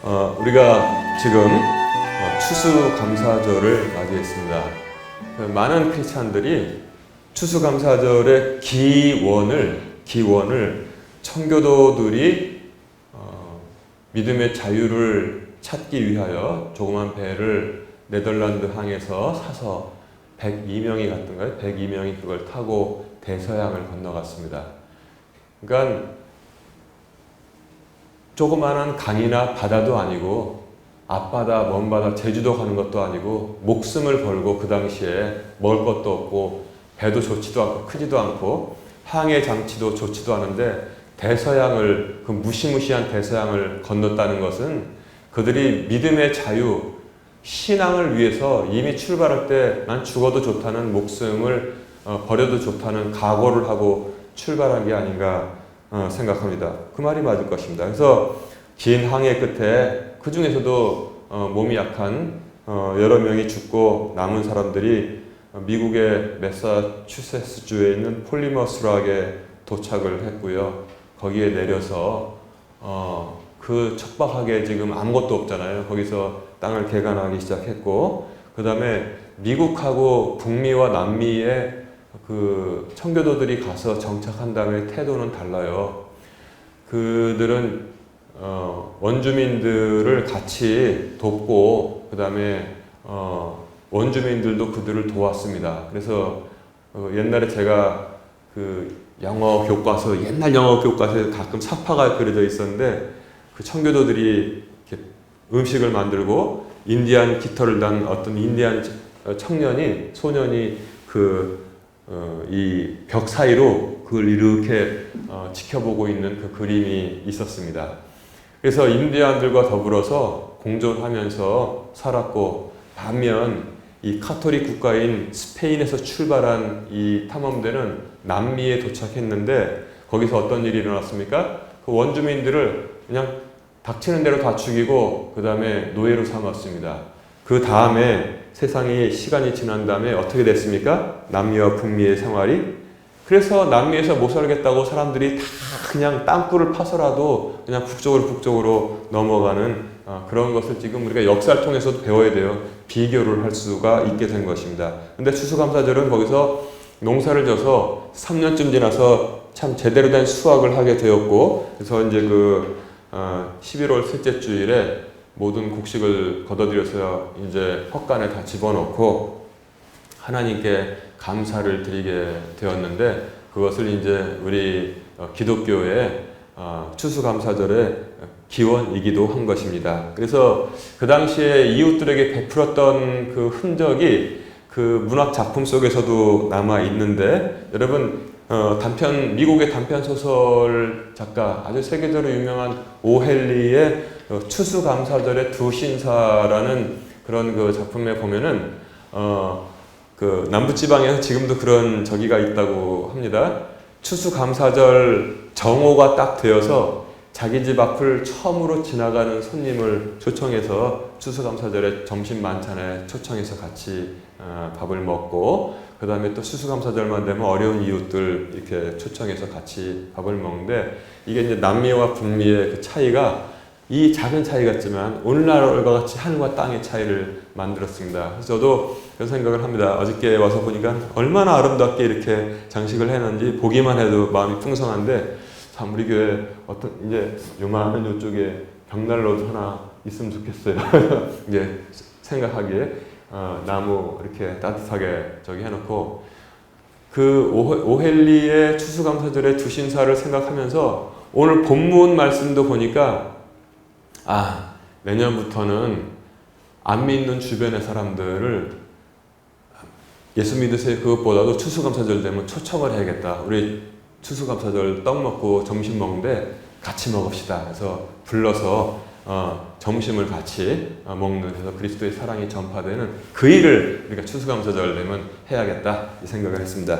우리가 지금 추수감사절을 맞이했습니다. 많은 크리스찬들이 추수감사절의 기원을 청교도들이 믿음의 자유를 찾기 위하여 조그만 배를 네덜란드 항에서 사서 102명이 갔던가요? 102명이 그걸 타고 대서양을 건너갔습니다. 그러니까 조그마한 강이나 바다도 아니고 앞바다, 먼바다, 제주도 가는 것도 아니고 목숨을 걸고 그 당시에 먹을 것도 없고 배도 좋지도 않고 크지도 않고 항해 장치도 좋지도 않은데 대서양을, 그 무시무시한 대서양을 건넜다는 것은 그들이 믿음의 자유, 신앙을 위해서 이미 출발할 때 난 죽어도 좋다는 목숨을 버려도 좋다는 각오를 하고 출발한 게 아닌가 생각합니다. 그 말이 맞을 것입니다. 그래서 긴 항해 끝에 그 중에서도 몸이 약한 여러 명이 죽고 남은 사람들이 미국의 매사추세츠주에 있는 폴리머스락에 도착을 했고요. 거기에 내려서 그 척박하게 지금 아무것도 없잖아요. 거기서 땅을 개간하기 시작했고, 그 다음에 미국하고 북미와 남미에 그 청교도들이 가서 정착한 다음에 태도는 달라요. 그들은 원주민들을 같이 돕고, 그 다음에 원주민들도 그들을 도왔습니다. 그래서 옛날에 제가 그 영어 교과서, 옛날 영어 교과서에 가끔 사파가 그려져 있었는데 그 청교도들이 이렇게 음식을 만들고 인디안 깃털을 단 어떤 인디안 소년이 이 벽 사이로 그걸 이렇게 지켜보고 있는 그 그림이 있었습니다. 그래서 인디안들과 더불어서 공존하면서 살았고, 반면 이 카톨릭 국가인 스페인에서 출발한 이 탐험대는 남미에 도착했는데 거기서 어떤 일이 일어났습니까? 그 원주민들을 그냥 닥치는 대로 다 죽이고 그 다음에 노예로 삼았습니다. 그 다음에 시간이 지난 다음에 어떻게 됐습니까? 남미와 북미의 생활이. 그래서 남미에서 못 살겠다고 사람들이 다 그냥 땅굴을 파서라도 그냥 북쪽으로 넘어가는 그런 것을 지금 우리가 역사를 통해서도 배워야 돼요. 비교를 할 수가 있게 된 것입니다. 근데 추수감사절은 거기서 농사를 져서 3년쯤 지나서 참 제대로 된 수확을 하게 되었고, 그래서 이제 11월 셋째 주일에 모든 곡식을 걷어들여서 이제 헛간에 다 집어넣고 하나님께 감사를 드리게 되었는데, 그것을 이제 우리 기독교의 추수감사절의 기원이기도 한 것입니다. 그래서 그 당시에 이웃들에게 베풀었던 그 흔적이 그 문학 작품 속에서도 남아 있는데, 여러분 미국의 단편 소설 작가, 아주 세계적으로 유명한 오헬리의 추수감사절의 두 신사라는 그런 그 작품에 보면은 그 남부지방에서 지금도 그런 저기가 있다고 합니다. 추수감사절 정오가 딱 되어서 자기 집 앞을 처음으로 지나가는 손님을 초청해서 추수감사절에 점심 만찬에 초청해서 같이 밥을 먹고, 그 다음에 또 추수감사절만 되면 어려운 이웃들 이렇게 초청해서 같이 밥을 먹는데, 이게 이제 남미와 북미의 그 차이가, 이 작은 차이 같지만 오늘날과 같이 하늘과 땅의 차이를 만들었습니다. 그래서 저도 그런 생각을 합니다. 어저께 와서 보니까 얼마나 아름답게 이렇게 장식을 해놨는지 보기만 해도 마음이 풍성한데, 참 우리 교회 이제 요만한 요쪽에 벽난로도 하나 있으면 좋겠어요. 이제 생각하기에 나무 이렇게 따뜻하게 저기 해놓고, 그 오헬리의 추수감사절의 두 신사를 생각하면서 오늘 본문 말씀도 보니까 내년부터는 안 믿는 주변의 사람들을 예수 믿으세요 그것보다도 추수감사절 되면 초청을 해야겠다. 우리 추수감사절 떡 먹고 점심 먹는데 같이 먹읍시다. 그래서 불러서 점심을 같이 먹는, 그래서 그리스도의 사랑이 전파되는 그 일을 우리가 추수감사절 되면 해야겠다 이 생각을 했습니다.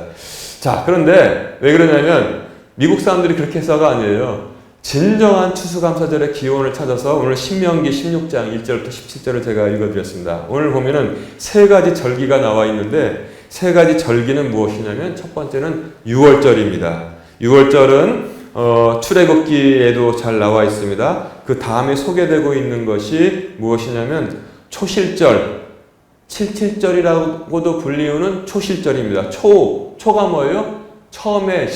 자, 그런데 왜 그러냐면 미국 사람들이 그렇게 해서가 아니에요. 진정한 추수감사절의 기원을 찾아서 오늘 신명기 16장 1절부터 17절을 제가 읽어드렸습니다. 오늘 보면은 세 가지 절기가 나와 있는데, 세 가지 절기는 무엇이냐면 첫 번째는 6월절입니다. 6월절은 출애굽기에도 잘 나와 있습니다. 그 다음에 소개되고 있는 것이 무엇이냐면 초실절, 칠칠절이라고도 불리우는 초실절입니다. 초가 뭐예요? 처음에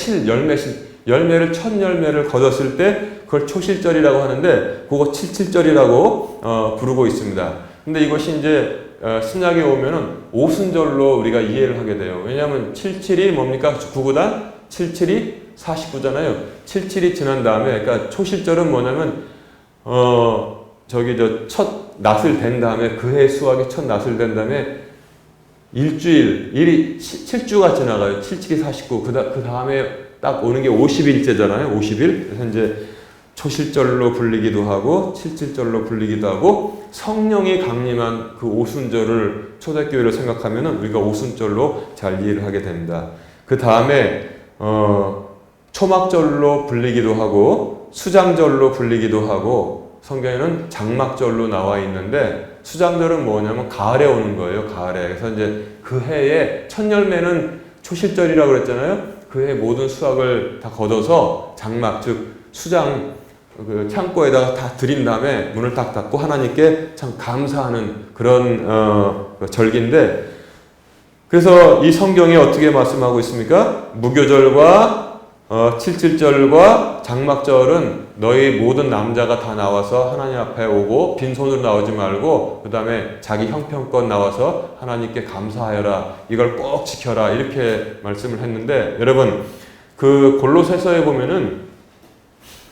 열매를 첫 열매를 거뒀을 때 그걸 초실절이라고 하는데 그거 칠칠절이라고 부르고 있습니다. 근데 이것이 이제 신약에 오면은 오순절로 우리가 이해를 하게 돼요. 왜냐하면 77이 뭡니까? 9구단 77이 49잖아요. 77이 지난 다음에, 그러니까 초실절은 뭐냐면 첫 낫을 된 다음에, 그해 수확의 첫 낫을 된 다음에 일이 7주가 지나가요. 77이 49. 그 다음에 딱 오는 게 50일째잖아요. 50일. 그래서 이제 초실절로 불리기도 하고, 칠칠절로 불리기도 하고, 성령이 강림한 그 오순절을 초대교회를 생각하면은 우리가 오순절로 잘 이해를 하게 됩니다. 그 다음에, 초막절로 불리기도 하고, 수장절로 불리기도 하고, 성경에는 장막절로 나와 있는데, 수장절은 뭐냐면 가을에 오는 거예요. 가을에. 그래서 이제 그 해에 첫 열매는 초실절이라고 그랬잖아요. 그 해 모든 수확을 다 거둬서 장막, 즉 수장 그 창고에다가 다 들인 다음에 문을 딱 닫고 하나님께 참 감사하는 그런 절기인데, 그래서 이 성경에 어떻게 말씀하고 있습니까? 무교절과 칠칠절과 장막절은 너희 모든 남자가 다 나와서 하나님 앞에 오고 빈손으로 나오지 말고 그 다음에 자기 형편껏 나와서 하나님께 감사하여라, 이걸 꼭 지켜라, 이렇게 말씀을 했는데, 여러분 그 골로새서에 보면은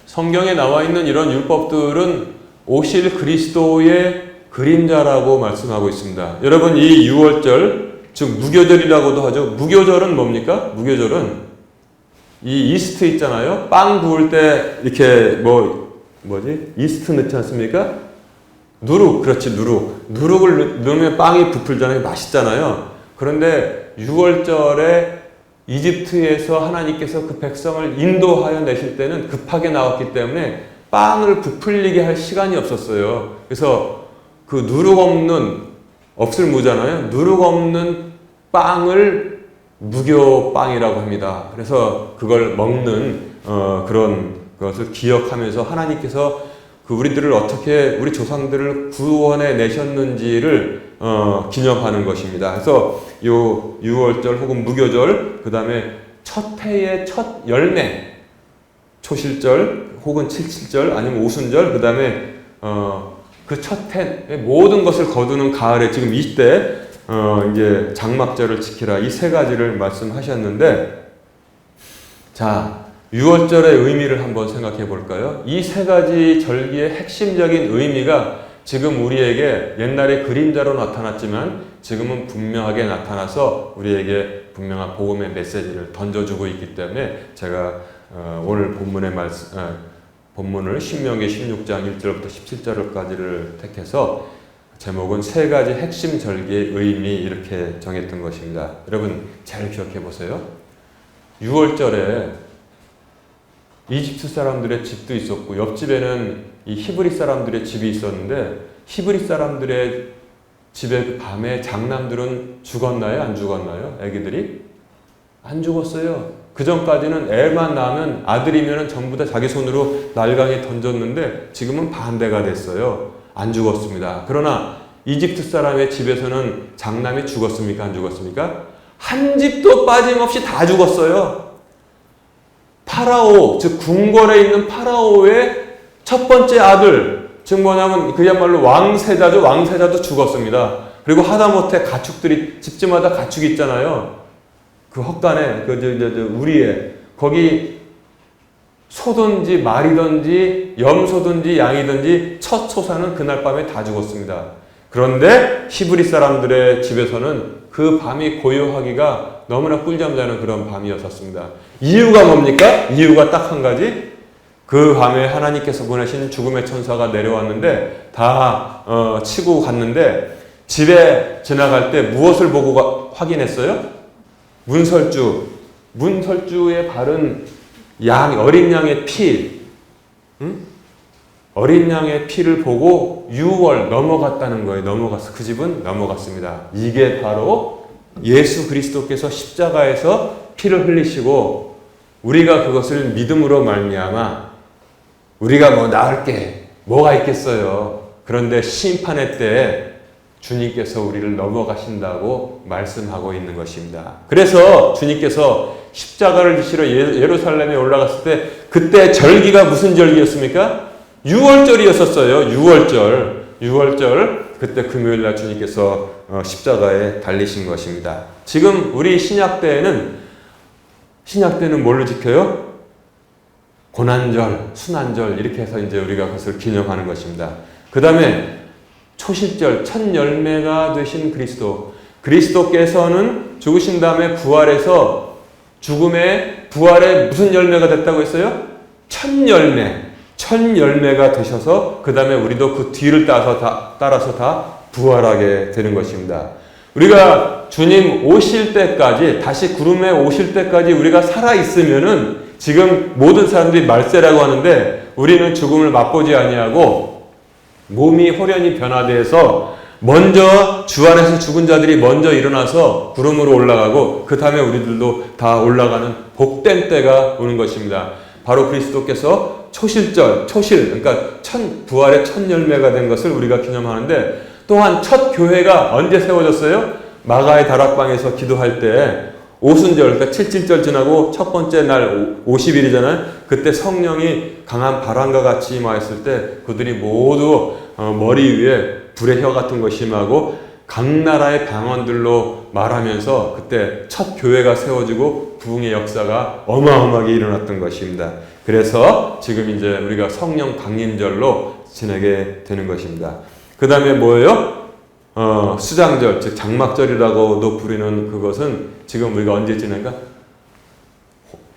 성경에 나와 있는 이런 율법들은 오실 그리스도의 그림자라고 말씀하고 있습니다. 여러분 이 6월절, 즉 무교절이라고도 하죠. 무교절은 뭡니까? 무교절은 이 이스트 있잖아요. 빵 구울 때 이렇게 이스트 넣지 않습니까? 누룩, 그렇지, 누룩을 넣으면 빵이 부풀잖아요. 맛있잖아요. 그런데 6월절에 이집트에서 하나님께서 그 백성을 인도하여 내실 때는 급하게 나왔기 때문에 빵을 부풀리게 할 시간이 없었어요. 그래서 그 누룩 없는, 없을 무잖아요. 누룩 없는 빵을 무교빵이라고 합니다. 그래서 그걸 먹는 그런 것을 기억하면서 하나님께서 그 우리들을 어떻게, 우리 조상들을 구원해 내셨는지를 기념하는 것입니다. 그래서 요 6월절 혹은 무교절, 그 다음에 첫 해의 첫 열매, 초실절 혹은 칠칠절 아니면 오순절, 그 다음에 그 첫 해의 모든 것을 거두는 가을에, 지금 이때 이제 장막절을 지키라, 이 세 가지를 말씀하셨는데, 자, 6월절의 의미를 한번 생각해 볼까요? 이 세 가지 절기의 핵심적인 의미가 지금 우리에게 옛날에 그림자로 나타났지만 지금은 분명하게 나타나서 우리에게 분명한 복음의 메시지를 던져주고 있기 때문에 제가 오늘 본문을 신명기 16장 1절부터 17절까지를 택해서 제목은 세 가지 핵심 절기의 의미, 이렇게 정했던 것입니다. 여러분 잘 기억해 보세요. 6월절에 이집트 사람들의 집도 있었고 옆집에는 이 히브리 사람들의 집이 있었는데, 히브리 사람들의 집에 그 밤에 장남들은 죽었나요? 안 죽었나요? 애기들이? 안 죽었어요. 그 전까지는 애만 낳으면, 아들이면 전부 다 자기 손으로 날강에 던졌는데 지금은 반대가 됐어요. 안 죽었습니다. 그러나 이집트 사람의 집에서는 장남이 죽었습니까? 안 죽었습니까? 한 집도 빠짐없이 다 죽었어요. 파라오, 즉 궁궐에 있는 파라오의 첫 번째 아들, 즉 뭐냐면 그야말로 왕세자죠. 왕세자도 죽었습니다. 그리고 하다못해 가축들이, 집집마다 가축이 있잖아요. 그 헛간에 우리에 거기 소든지 말이든지 염소든지 양이든지 첫 소사는 그날 밤에 다 죽었습니다. 그런데 히브리 사람들의 집에서는 그 밤이 고요하기가 너무나 꿀잠 자는 그런 밤이었었습니다. 이유가 뭡니까? 이유가 딱 한 가지. 그 밤에 하나님께서 보내신 죽음의 천사가 내려왔는데 다 치고 갔는데, 집에 지나갈 때 무엇을 보고 확인했어요? 문설주에 바른 어린 양의 피, 어린 양의 피를 보고 6월 넘어갔다는 거예요. 그 집은 넘어갔습니다. 이게 바로 예수 그리스도께서 십자가에서 피를 흘리시고 우리가 그것을 믿음으로 말미암아 우리가 뭐 나을 게 뭐가 있겠어요. 그런데 심판의 때에 주님께서 우리를 넘어가신다고 말씀하고 있는 것입니다. 그래서 주님께서 십자가를 지시러 예루살렘에 올라갔을 때 그때 절기가 무슨 절기였습니까? 6월절이었었어요. 6월절. 그때 금요일날 주님께서 십자가에 달리신 것입니다. 지금 우리 신약 때는 뭘로 지켜요? 고난절, 순환절 이렇게 해서 이제 우리가 그것을 기념하는 것입니다. 그 다음에 초실절, 첫 열매가 되신 그리스도께서는 죽으신 다음에 부활해서 죽음의 부활에 무슨 열매가 됐다고 했어요? 첫 열매가 되셔서 그 다음에 우리도 그 뒤를 따라서 다 부활하게 되는 것입니다. 우리가 주님 오실 때까지, 다시 구름에 오실 때까지 우리가 살아있으면은 지금 모든 사람들이 말세라고 하는데 우리는 죽음을 맛보지 아니하고 몸이 호련히 변화돼서 먼저 주 안에서 죽은 자들이 먼저 일어나서 구름으로 올라가고 그 다음에 우리들도 다 올라가는 복된 때가 오는 것입니다. 바로 그리스도께서 그러니까 부활의 첫 열매가 된 것을 우리가 기념하는데 또한 첫 교회가 언제 세워졌어요? 마가의 다락방에서 기도할 때 오순절, 그러니까 7.7절 지나고 첫 번째 날 50일이잖아요. 그때 성령이 강한 바람과 같이 임하였을 때 그들이 모두 머리 위에 불의 혀 같은 것이 임하고 각 나라의 방언들로 말하면서 그때 첫 교회가 세워지고 부흥의 역사가 어마어마하게 일어났던 것입니다. 그래서 지금 이제 우리가 성령 강림절로 지내게 되는 것입니다. 그 다음에 뭐예요? 수장절, 즉 장막절이라고도 부르는 그것은 지금 우리가 언제 지낸가?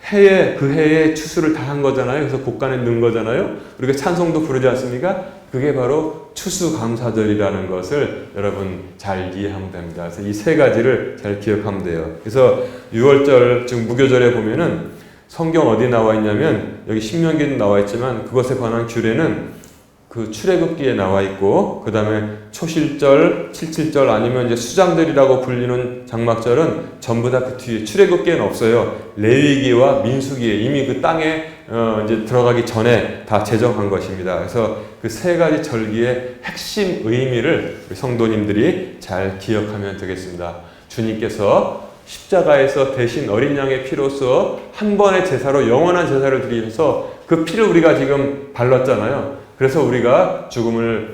그 해에 추수를 다 한 거잖아요. 그래서 곡간에 넣은 거잖아요. 우리가 찬송도 부르지 않습니까? 그게 바로 추수감사절이라는 것을 여러분 잘 이해하면 됩니다. 그래서 이 세 가지를 잘 기억하면 돼요. 그래서 6월절, 즉 무교절에 보면은 성경 어디 나와 있냐면 여기 신명기는 나와 있지만 그것에 관한 규례는 그 출애굽기에 나와 있고 그 다음에 초실절, 7.7절 아니면 이제 수장절이라고 불리는 장막절은 전부 다 그 뒤에 출애굽기에는 없어요. 레위기와 민수기에 이미 그 땅에 이제 들어가기 전에 다 제정한 것입니다. 그래서 그 세 가지 절기의 핵심 의미를 우리 성도님들이 잘 기억하면 되겠습니다. 주님께서 십자가에서 대신 어린 양의 피로써 한 번의 제사로 영원한 제사를 드리셔서 그 피를 우리가 지금 발랐잖아요. 그래서 우리가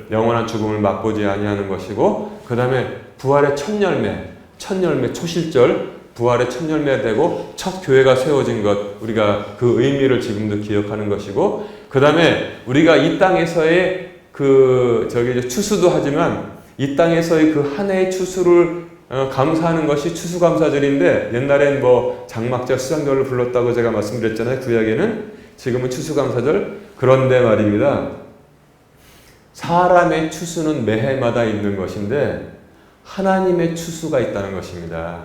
영원한 죽음을 맛보지 아니하는 것이고 그 다음에 부활의 첫 열매 초실절 부활의 첫 열매가 되고 첫 교회가 세워진 것 우리가 그 의미를 지금도 기억하는 것이고 그 다음에 우리가 이 땅에서의 추수도 하지만 이 땅에서의 그 한 해의 추수를 감사하는 것이 추수감사절인데 옛날엔 뭐 장막절, 수장절을 불렀다고 제가 말씀드렸잖아요. 구약에는 지금은 추수감사절. 그런데 말입니다. 사람의 추수는 매해마다 있는 것인데 하나님의 추수가 있다는 것입니다.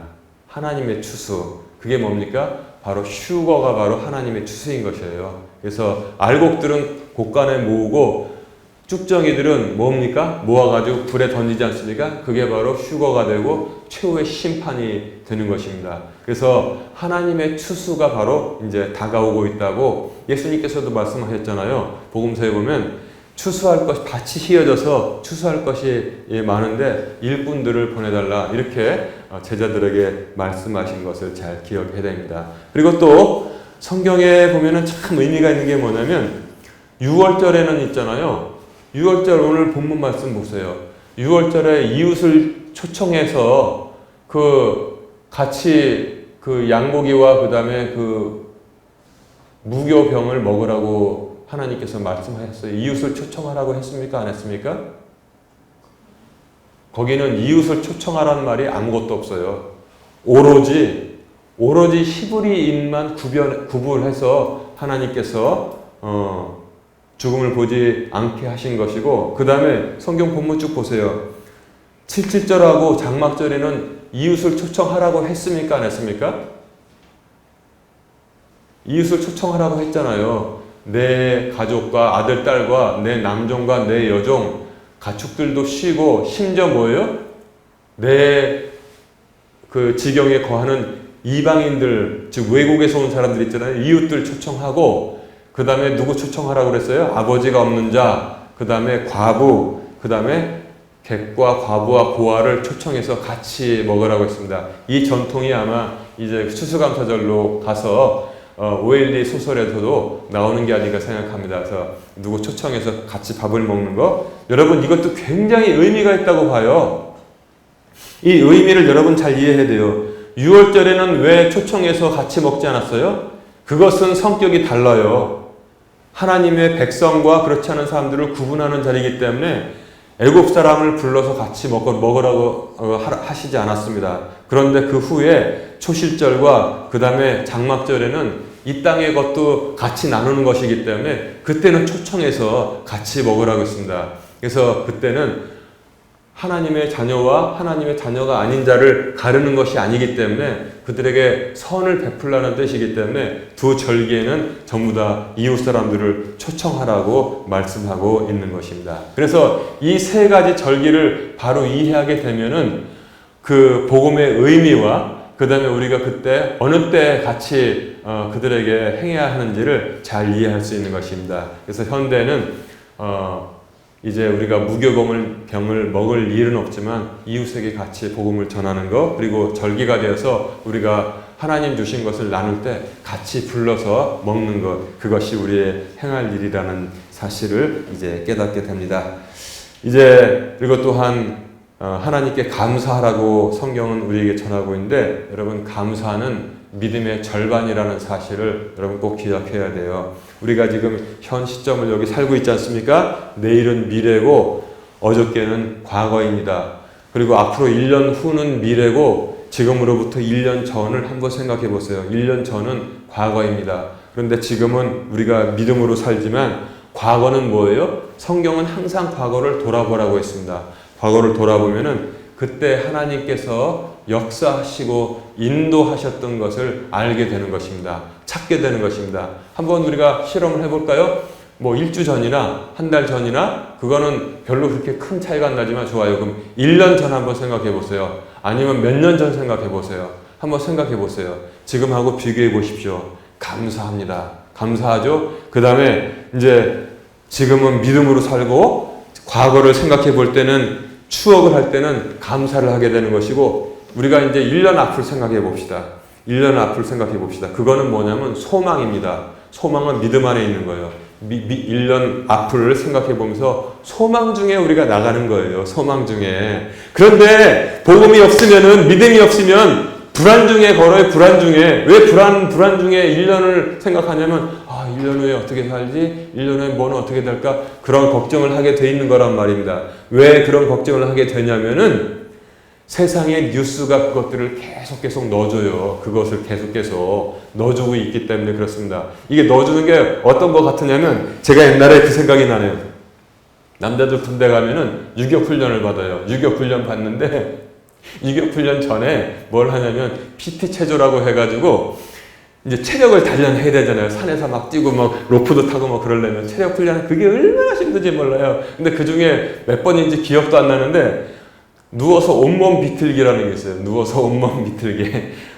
하나님의 추수. 그게 뭡니까? 바로 휴거가 바로 하나님의 추수인 것이에요. 그래서 알곡들은 곡간에 모으고 쭉정이들은 뭡니까? 모아가지고 불에 던지지 않습니까? 그게 바로 휴거가 되고 최후의 심판이 되는 것입니다. 그래서 하나님의 추수가 바로 이제 다가오고 있다고 예수님께서도 말씀하셨잖아요. 복음서에 보면 추수할 것이 밭이 휘어져서 추수할 것이 많은데 일꾼들을 보내달라 이렇게 제자들에게 말씀하신 것을 잘 기억해야 됩니다. 그리고 또 성경에 보면은 참 의미가 있는 게 뭐냐면 6월절에는 있잖아요. 6월절 오늘 본문 말씀 보세요. 6월절에 이웃을 초청해서 같이 양고기와 그 다음에 무교병을 먹으라고 하나님께서 말씀하셨어요. 이웃을 초청하라고 했습니까? 안 했습니까? 거기는 이웃을 초청하라는 말이 아무것도 없어요. 오로지 히브리인만 구분해서 하나님께서 죽음을 보지 않게 하신 것이고 그 다음에 성경 본문 쭉 보세요. 7.7절하고 장막절에는 이웃을 초청하라고 했습니까? 안 했습니까? 이웃을 초청하라고 했잖아요. 내 가족과 아들, 딸과 내 남종과 내 여종, 가축들도 쉬고 심지어 뭐예요? 내 지경에 거하는 이방인들, 즉 외국에서 온 사람들 있잖아요. 이웃들 초청하고, 그 다음에 누구 초청하라고 그랬어요? 아버지가 없는 자, 그 다음에 과부, 그 다음에 객과 과부와 고아를 초청해서 같이 먹으라고 했습니다. 이 전통이 아마 이제 추수감사절로 가서 오엘리 소설에서도 나오는 게 아닌가 생각합니다. 그래서 누구 초청해서 같이 밥을 먹는 거, 여러분 이것도 굉장히 의미가 있다고 봐요. 이 의미를 여러분 잘 이해해야 돼요. 6월절에는 왜 초청해서 같이 먹지 않았어요? 그것은 성격이 달라요. 하나님의 백성과 그렇지 않은 사람들을 구분하는 자리이기 때문에 애굽 사람을 불러서 같이 먹으라고 하시지 않았습니다. 그런데 그 후에 초실절과 그 다음에 장막절에는 이 땅의 것도 같이 나누는 것이기 때문에 그때는 초청해서 같이 먹으라고 했습니다. 그래서 그때는 하나님의 자녀와 하나님의 자녀가 아닌 자를 가르는 것이 아니기 때문에 그들에게 선을 베풀라는 뜻이기 때문에 두 절기에는 전부 다 이웃 사람들을 초청하라고 말씀하고 있는 것입니다. 그래서 이 세 가지 절기를 바로 이해하게 되면은 그 복음의 의미와 그 다음에 우리가 그때 어느 때 같이 그들에게 행해야 하는지를 잘 이해할 수 있는 것입니다. 그래서 현대는 이제 우리가 무교병을 먹을 일은 없지만 이웃에게 같이 복음을 전하는 것, 그리고 절기가 되어서 우리가 하나님 주신 것을 나눌 때 같이 불러서 먹는 것, 그것이 우리의 행할 일이라는 사실을 이제 깨닫게 됩니다. 이제 그리고 또한 하나님께 감사하라고 성경은 우리에게 전하고 있는데, 여러분 감사는 믿음의 절반이라는 사실을 여러분 꼭 기억해야 돼요. 우리가 지금 현 시점을 여기 살고 있지 않습니까? 내일은 미래고 어저께는 과거입니다. 그리고 앞으로 1년 후는 미래고 지금으로부터 1년 전을 한번 생각해 보세요. 1년 전은 과거입니다. 그런데 지금은 우리가 믿음으로 살지만 과거는 뭐예요? 성경은 항상 과거를 돌아보라고 했습니다. 과거를 돌아보면은 그때 하나님께서 역사하시고 인도하셨던 것을 알게 되는 것입니다. 찾게 되는 것입니다. 한번 우리가 실험을 해볼까요? 뭐 1주 전이나 한 달 전이나 그거는 별로 그렇게 큰 차이가 안 나지만 좋아요. 그럼 1년 전 한번 생각해 보세요. 아니면 몇 년 전 생각해 보세요. 한번 생각해 보세요. 지금하고 비교해 보십시오. 감사합니다. 감사하죠? 그 다음에 이제 지금은 믿음으로 살고 과거를 생각해 볼 때는 추억을 할 때는 감사를 하게 되는 것이고, 우리가 이제 1년 앞을 생각해 봅시다. 1년 앞을 생각해 봅시다. 그거는 뭐냐면 소망입니다. 소망은 믿음 안에 있는 거예요. 1년 앞을 생각해 보면서 소망 중에 우리가 나가는 거예요. 소망 중에. 그런데 복음이 없으면은, 믿음이 없으면 불안 중에 걸어요. 불안 중에. 왜 불안 중에 1년을 생각하냐면 1년 후에 어떻게 살지? 1년 후에 뭐는 어떻게 될까? 그런 걱정을 하게 돼 있는 거란 말입니다. 왜 그런 걱정을 하게 되냐면은 세상의 뉴스가 그것들을 계속 넣어줘요. 그것을 계속 넣어주고 있기 때문에 그렇습니다. 이게 넣어주는 게 어떤 것 같으냐면, 제가 옛날에 그 생각이 나네요. 남자들 군대 가면은 유격훈련을 받아요. 유격훈련 받는데 유격훈련 전에 뭘 하냐면 PT 체조라고 해가지고 이제 체력을 단련해야 되잖아요. 산에서 막 뛰고 막 로프도 타고 막 그러려면 체력 훈련, 그게 얼마나 힘든지 몰라요. 근데 그 중에 몇 번인지 기억도 안 나는데 누워서 온몸 비틀기라는 게 있어요. 누워서 온몸 비틀기.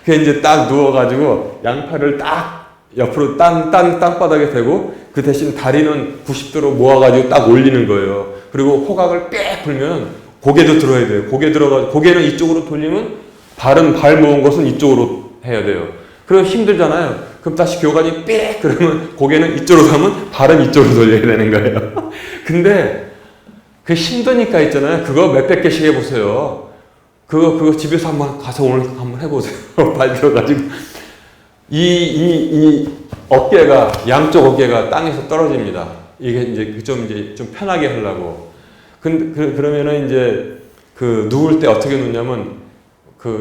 그게 이제 딱 누워가지고 양팔을 딱 옆으로 땅바닥에 대고 그 대신 다리는 90도로 모아가지고 딱 올리는 거예요. 그리고 호각을 빽 불면 고개도 들어야 돼요. 고개는 이쪽으로 돌리면 발 모은 것은 이쪽으로 해야 돼요. 그럼 힘들잖아요. 그럼 다시 교관이 빽 그러면 고개는 이쪽으로 가면 발은 이쪽으로 돌려야 되는 거예요. 근데 그 힘드니까 있잖아요. 그거 몇백 개씩 해보세요. 그거 집에서 한번 가서 오늘 한번 해보세요. 발 들어가지고 이 어깨가, 양쪽 어깨가 땅에서 떨어집니다. 이게 이제 좀 편하게 하려고. 그러면은 이제 누울 때 어떻게 눕냐면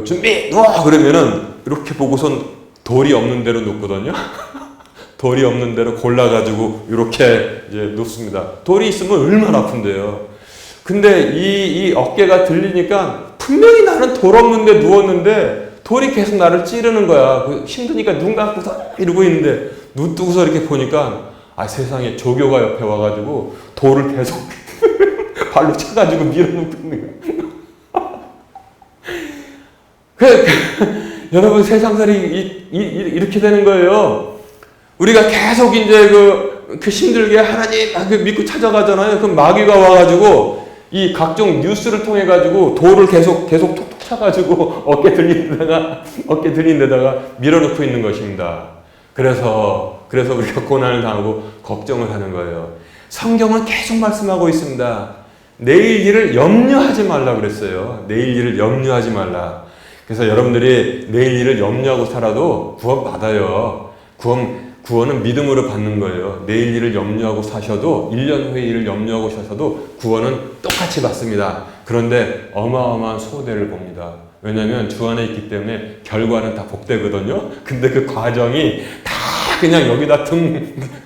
준비 누워 그러면은 이렇게 보고선 돌이 없는 데로 눕거든요. 돌이 없는 데로 골라가지고 이렇게 이제 눕습니다. 돌이 있으면 얼마나 아픈데요. 근데 이 어깨가 들리니까 분명히 나는 돌 없는 데 누웠는데 돌이 계속 나를 찌르는 거야. 힘드니까 눈 감고서 이러고 있는데 눈 뜨고서 이렇게 보니까 세상에 조교가 옆에 와가지고 돌을 계속 발로 차가지고 밀어놓고 있는 거야. 여러분 세상살이 이렇게 되는 거예요. 우리가 계속 이제 그 힘들게 하나님 믿고 찾아가잖아요. 그럼 마귀가 와가지고 이 각종 뉴스를 통해 가지고 돌을 계속 톡톡 차가지고 어깨 들린 데다가 밀어넣고 있는 것입니다. 그래서 우리가 고난을 당하고 걱정을 하는 거예요. 성경은 계속 말씀하고 있습니다. 내일 일을 염려하지 말라 그랬어요. 내일 일을 염려하지 말라. 그래서 여러분들이 내일 일을 염려하고 살아도 구원 받아요. 구원은 믿음으로 받는 거예요. 내일 일을 염려하고 사셔도 1년 후의 일을 염려하고 사셔도 구원은 똑같이 받습니다. 그런데 어마어마한 소대를 봅니다. 왜냐하면 주 안에 있기 때문에 결과는 다 복되거든요. 근데 그 과정이 다 그냥 여기다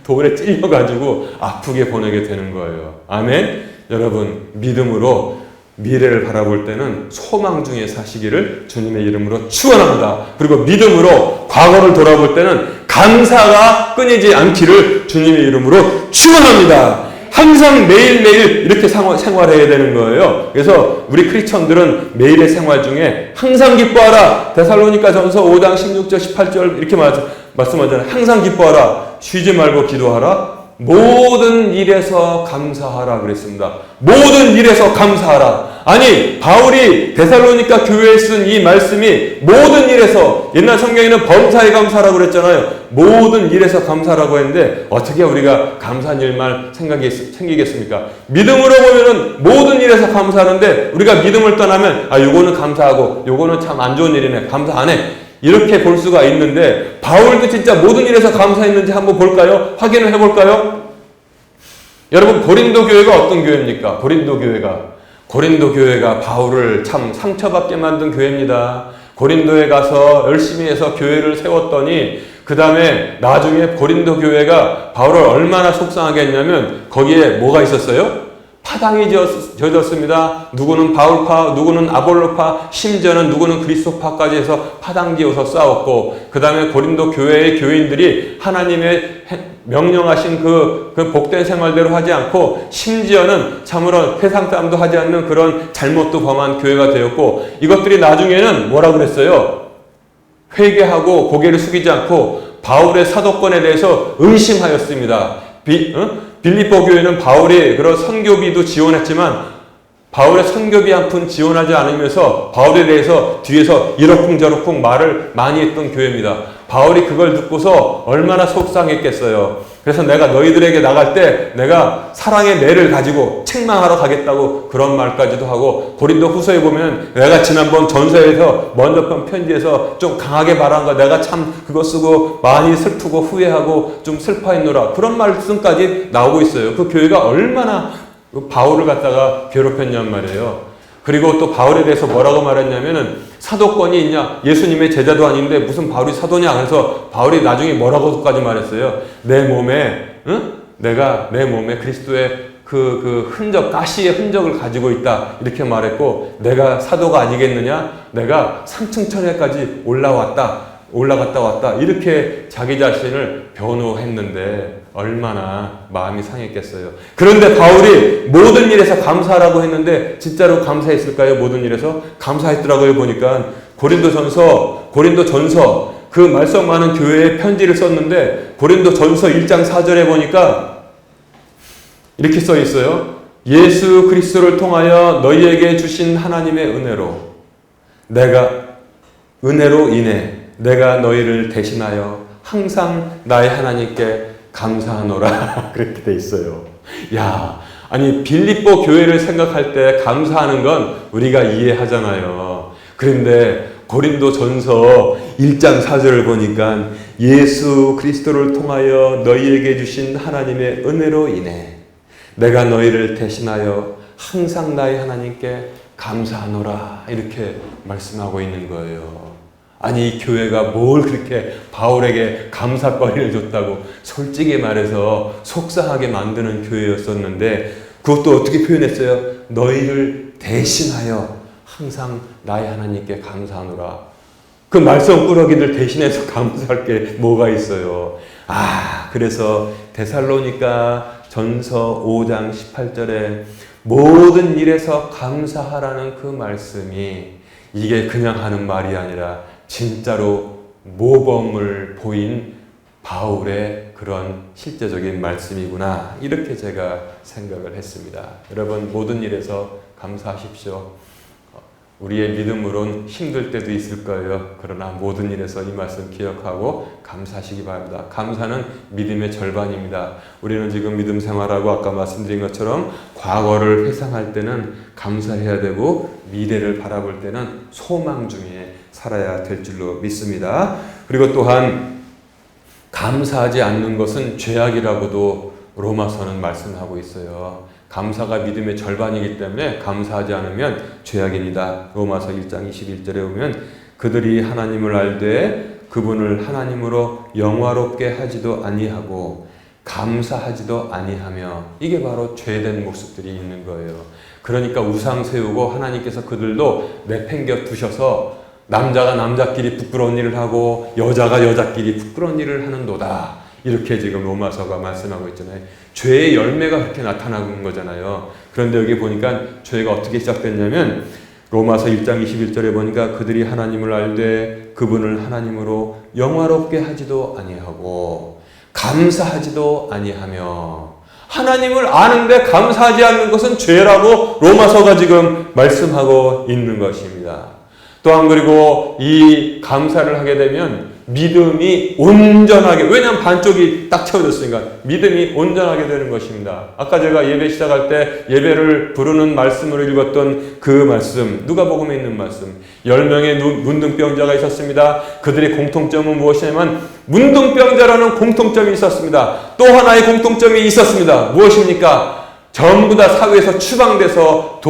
돌에 찔려가지고 아프게 보내게 되는 거예요. 아멘? 여러분 믿음으로 미래를 바라볼 때는 소망 중에 사시기를 주님의 이름으로 축원합니다. 그리고 믿음으로 과거를 돌아볼 때는 감사가 끊이지 않기를 주님의 이름으로 축원합니다. 항상 매일매일 이렇게 생활해야 되는 거예요. 그래서 우리 크리스천들은 매일의 생활 중에 항상 기뻐하라. 데살로니가 전서 5장 16절 18절 이렇게 말씀하잖아요. 항상 기뻐하라. 쉬지 말고 기도하라. 모든 일에서 감사하라 그랬습니다. 모든 일에서 감사하라. 아니 바울이 데살로니가 교회에 쓴 이 말씀이 모든 일에서, 옛날 성경에는 범사에 감사라고 그랬잖아요. 모든 일에서 감사라고 했는데 어떻게 우리가 감사한 일만 생기겠습니까? 믿음으로 보면은 모든 일에서 감사하는데 우리가 믿음을 떠나면 요거는 감사하고 요거는 참 안 좋은 일이네, 감사 안 해, 이렇게 볼 수가 있는데 바울도 진짜 모든 일에서 감사했는지 한번 볼까요? 확인을 해볼까요? 여러분 고린도 교회가 어떤 교회입니까? 고린도 교회가 바울을 참 상처받게 만든 교회입니다. 고린도에 가서 열심히 해서 교회를 세웠더니 그 다음에 나중에 고린도 교회가 바울을 얼마나 속상하게 했냐면 거기에 뭐가 있었어요? 파당이 지어졌습니다. 누구는 바울파, 누구는 아볼로파, 심지어는 누구는 그리스도파까지 해서 파당 지어서 싸웠고, 그 다음에 고린도 교회의 교인들이 하나님의 명령하신 그 복된 생활대로 하지 않고, 심지어는 참으로 세상 사람도 하지 않는 그런 잘못도 범한 교회가 되었고, 이것들이 나중에는 뭐라 그랬어요? 회개하고 고개를 숙이지 않고 바울의 사도권에 대해서 의심하였습니다. 빌립보 교회는 바울이 그런 선교비도 지원했지만 바울의 선교비 한 푼 지원하지 않으면서 바울에 대해서 뒤에서 이러쿵저러쿵 말을 많이 했던 교회입니다. 바울이 그걸 듣고서 얼마나 속상했겠어요. 그래서 내가 너희들에게 나갈 때 내가 사랑의 매를 가지고 책망하러 가겠다고 그런 말까지도 하고, 고린도 후서에 보면 내가 지난번 전서에서 먼저 편 편지에서 좀 강하게 말한 거 내가 참 그거 쓰고 많이 슬프고 후회하고 좀 슬퍼했노라, 그런 말씀까지 나오고 있어요. 그 교회가 얼마나 바울을 갖다가 괴롭혔냔 말이에요. 그리고 또 바울에 대해서 뭐라고 말했냐면은 사도권이 있냐? 예수님의 제자도 아닌데 무슨 바울이 사도냐? 그래서 바울이 나중에 뭐라고까지 말했어요. 내 몸에 그리스도의 그 흔적, 가시의 흔적을 가지고 있다, 이렇게 말했고, 내가 사도가 아니겠느냐? 내가 상층천에까지 올라갔다 왔다, 이렇게 자기 자신을 변호했는데 얼마나 마음이 상했겠어요. 그런데 바울이 모든 일에서 감사하라고 했는데 진짜로 감사했을까요? 모든 일에서 감사했더라고요. 보니까 고린도 전서 그 말썽 많은 교회에 편지를 썼는데 고린도 전서 1장 4절에 보니까 이렇게 써 있어요. 예수 그리스도를 통하여 너희에게 주신 하나님의 은혜로 인해 내가 너희를 대신하여 항상 나의 하나님께 감사하노라. 그렇게 돼 있어요. 아니 빌립보 교회를 생각할 때 감사하는 건 우리가 이해하잖아요. 그런데 고린도 전서 1장 4절을 보니까 예수 그리스도를 통하여 너희에게 주신 하나님의 은혜로 인해 내가 너희를 대신하여 항상 나의 하나님께 감사하노라, 이렇게 말씀하고 있는 거예요. 아니 이 교회가 뭘 그렇게 바울에게 감사거리를 줬다고 솔직히 말해서 속상하게 만드는 교회였었는데, 그것도 어떻게 표현했어요? 너희를 대신하여 항상 나의 하나님께 감사하노라. 그 말썽꾸러기들 대신해서 감사할 게 뭐가 있어요? 그래서 데살로니가 전서 5장 18절에 모든 일에서 감사하라는 그 말씀이 이게 그냥 하는 말이 아니라 진짜로 모범을 보인 바울의 그런 실제적인 말씀이구나, 이렇게 제가 생각을 했습니다. 여러분, 모든 일에서 감사하십시오. 우리의 믿음으론 힘들 때도 있을 거예요. 그러나 모든 일에서 이 말씀 기억하고 감사하시기 바랍니다. 감사는 믿음의 절반입니다. 우리는 지금 믿음 생활하고 아까 말씀드린 것처럼 과거를 회상할 때는 감사해야 되고 미래를 바라볼 때는 소망 중에 살아야 될 줄로 믿습니다. 그리고 또한 감사하지 않는 것은 죄악이라고도 로마서는 말씀하고 있어요. 감사가 믿음의 절반이기 때문에 감사하지 않으면 죄악이니라. 로마서 1장 21절에 보면 그들이 하나님을 알되 그분을 하나님으로 영화롭게 하지도 아니하고 감사하지도 아니하며, 이게 바로 죄된 모습들이 있는 거예요. 그러니까 우상 세우고 하나님께서 그들도 내팽겨 두셔서 남자가 남자끼리 부끄러운 일을 하고 여자가 여자끼리 부끄러운 일을 하는도다, 이렇게 지금 로마서가 말씀하고 있잖아요. 죄의 열매가 그렇게 나타나는 거잖아요. 그런데 여기 보니까 죄가 어떻게 시작됐냐면 로마서 1장 21절에 보니까 그들이 하나님을 알되 그분을 하나님으로 영화롭게 하지도 아니하고 감사하지도 아니하며, 하나님을 아는데 감사하지 않는 것은 죄라고 로마서가 지금 말씀하고 있는 것입니다. 또한 그리고 이 감사를 하게 되면 믿음이 온전하게, 왜냐하면 반쪽이 딱 채워졌으니까 믿음이 온전하게 되는 것입니다. 아까 제가 예배 시작할 때 예배를 부르는 말씀으로 읽었던 그 말씀, 누가복음에 있는 말씀, 10명의 문둥병자가 있었습니다. 그들의 공통점은 무엇이냐면 문둥병자라는 공통점이 있었습니다. 또 하나의 공통점이 있었습니다. 무엇입니까? 전부 다 사회에서 추방돼서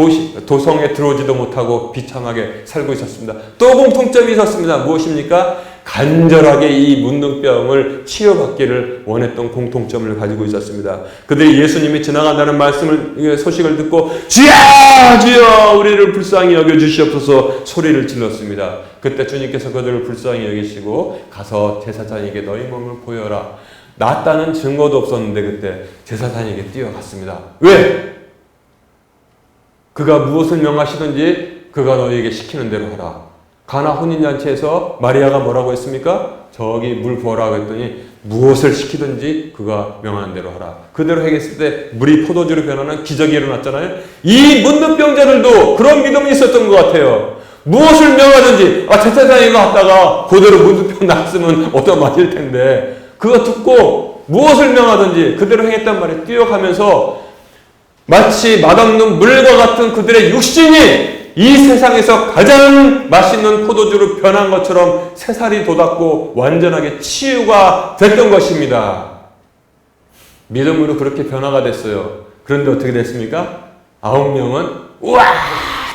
도성에 들어오지도 못하고 비참하게 살고 있었습니다. 또 공통점이 있었습니다. 무엇입니까? 간절하게 이 문둥병을 치유받기를 원했던 공통점을 가지고 있었습니다. 그들이 예수님이 지나간다는 소식을 듣고 주여 주여 우리를 불쌍히 여겨주시옵소서 소리를 질렀습니다. 그때 주님께서 그들을 불쌍히 여기시고 가서 제사장에게 너희 몸을 보여라. 낫다는 증거도 없었는데 그때 제사장에게 뛰어갔습니다. 왜? 그가 무엇을 명하시든지 그가 너희에게 시키는 대로 하라. 가나 혼인잔치에서 마리아가 뭐라고 했습니까? 저기 물 부어라고 했더니 무엇을 시키든지 그가 명하는 대로 하라. 그대로 행했을 때 물이 포도주로 변하는 기적이 일어났잖아요. 이 문둥병자들도 그런 믿음이 있었던 것 같아요. 무엇을 명하든지, 제사장이 갔다가 그대로 문둥병 났으면 어떤 맞을 텐데, 그거 듣고 무엇을 명하든지 그대로 행했단 말이에요. 뛰어가면서 마치 맛없는 물과 같은 그들의 육신이 이 세상에서 가장 맛있는 포도주로 변한 것처럼 새살이 돋았고 완전하게 치유가 됐던 것입니다. 믿음으로 그렇게 변화가 됐어요. 그런데 어떻게 됐습니까? 9명은 우와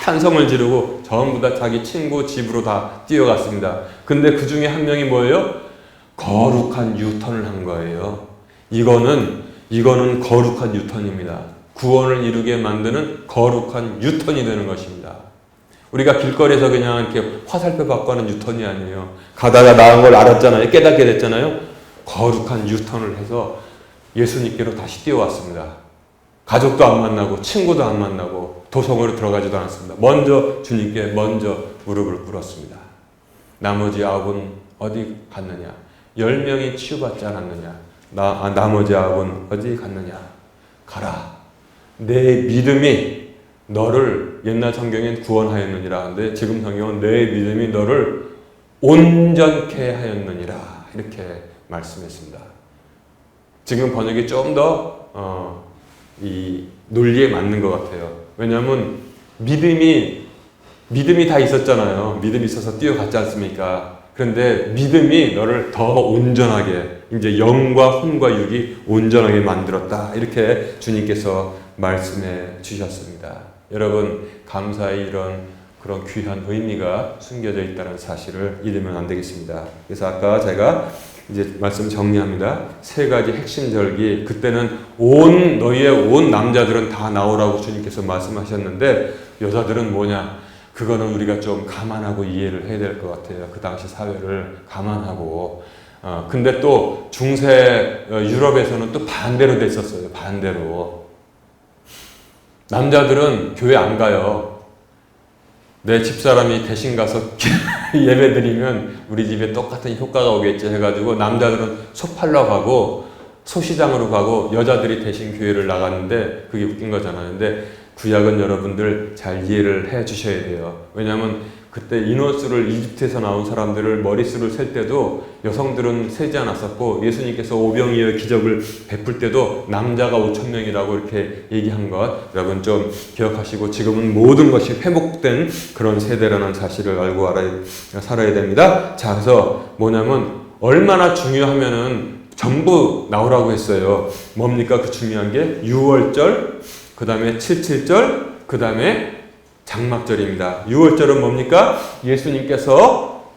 탄성을 지르고 전부 다 자기 친구 집으로 다 뛰어갔습니다. 근데 그 중에 한 명이 뭐예요? 거룩한 유턴을 한 거예요. 이거는 거룩한 유턴입니다. 구원을 이루게 만드는 거룩한 유턴이 되는 것입니다. 우리가 길거리에서 그냥 이렇게 화살표 받고 하는 유턴이 아니에요. 가다가 나은 걸 알았잖아요. 깨닫게 됐잖아요. 거룩한 유턴을 해서 예수님께로 다시 뛰어왔습니다. 가족도 안 만나고 친구도 안 만나고 도성으로 들어가지도 않았습니다. 먼저 주님께 무릎을 꿇었습니다. 나머지 9은 어디 갔느냐? 10명이 치유받지 않았느냐? 나머지 9은 어디 갔느냐? 가라. 내 믿음이 너를, 옛날 성경엔 구원하였느니라 하는데 지금 성경은 내 믿음이 너를 온전케 하였느니라 이렇게 말씀했습니다. 지금 번역이 좀 더 이 논리에 맞는 것 같아요. 왜냐하면 믿음이 다 있었잖아요. 믿음이 있어서 뛰어갔지 않습니까? 그런데 믿음이 너를 더 온전하게, 이제 영과 혼과 육이 온전하게 만들었다. 이렇게 주님께서 말씀해 주셨습니다. 여러분, 감사의 그런 귀한 의미가 숨겨져 있다는 사실을 잊으면 안 되겠습니다. 그래서 아까 제가 이제 말씀 정리합니다. 3가지 핵심 절기, 그때는 너희의 온 남자들은 다 나오라고 주님께서 말씀하셨는데 여자들은 뭐냐? 그거는 우리가 좀 감안하고 이해를 해야 될 것 같아요. 그 당시 사회를 감안하고. 근데 또 중세 유럽에서는 또 반대로 됐었어요. 반대로. 남자들은 교회 안 가요. 내 집사람이 대신 가서 예배 드리면 우리 집에 똑같은 효과가 오겠지 해가지고 남자들은 소 팔러 가고 소시장으로 가고 여자들이 대신 교회를 나갔는데 그게 웃긴 거잖아요. 근데 구약은 여러분들 잘 이해를 해 주셔야 돼요. 왜냐하면 그때 인원수를 이집트에서 나온 사람들을 머릿수를 셀 때도 여성들은 세지 않았었고 예수님께서 오병이어의 기적을 베풀 때도 남자가 5,000명이라고 이렇게 얘기한 것 여러분 좀 기억하시고 지금은 모든 것이 회복된 그런 세대라는 사실을 알고 살아야 됩니다. 자, 그래서 뭐냐면 얼마나 중요하면은 전부 나오라고 했어요. 뭡니까 그 중요한 게 6월절, 그 다음에 77절, 그 다음에 장막절입니다. 6월절은 뭡니까? 예수님께서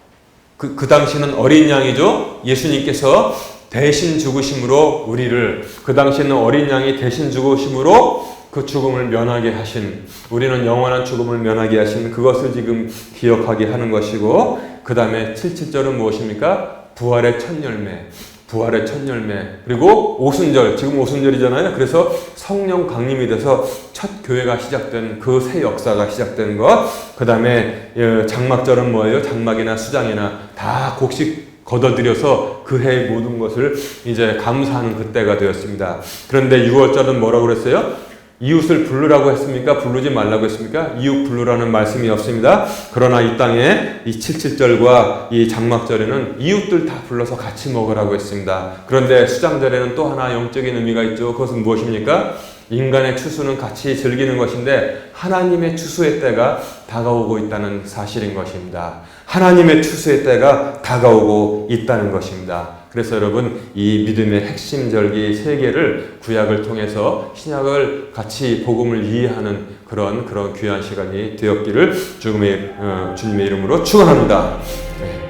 그 당시는 어린 양이죠. 예수님께서 대신 죽으심으로 우리를 그 당시에는 어린 양이 대신 죽으심으로 그 죽음을 면하게 하신 우리는 영원한 죽음을 면하게 하신 그것을 지금 기억하게 하는 것이고 그 다음에 77절은 무엇입니까? 부활의 첫 열매. 부활의 첫 열매 그리고 오순절 지금 오순절이잖아요. 그래서 성령 강림이 돼서 첫 교회가 시작된 그 새 역사가 시작된 것. 그 다음에 장막절은 뭐예요? 장막이나 수장이나 다 곡식 걷어들여서 그 해의 모든 것을 이제 감사하는 그때가 되었습니다. 그런데 6월절은 뭐라고 그랬어요? 이웃을 부르라고 했습니까? 부르지 말라고 했습니까? 이웃 부르라는 말씀이 없습니다. 그러나 이 땅에 이 77절과 이 장막절에는 이웃들 다 불러서 같이 먹으라고 했습니다. 그런데 수장절에는 또 하나 영적인 의미가 있죠. 그것은 무엇입니까? 인간의 추수는 같이 즐기는 것인데 하나님의 추수의 때가 다가오고 있다는 사실인 것입니다. 하나님의 추수의 때가 다가오고 있다는 것입니다. 그래서 여러분 이 믿음의 핵심 절기 세 개를 구약을 통해서 신약을 같이 복음을 이해하는 그런 귀한 시간이 되었기를 주님의 이름으로 축원합니다. 네.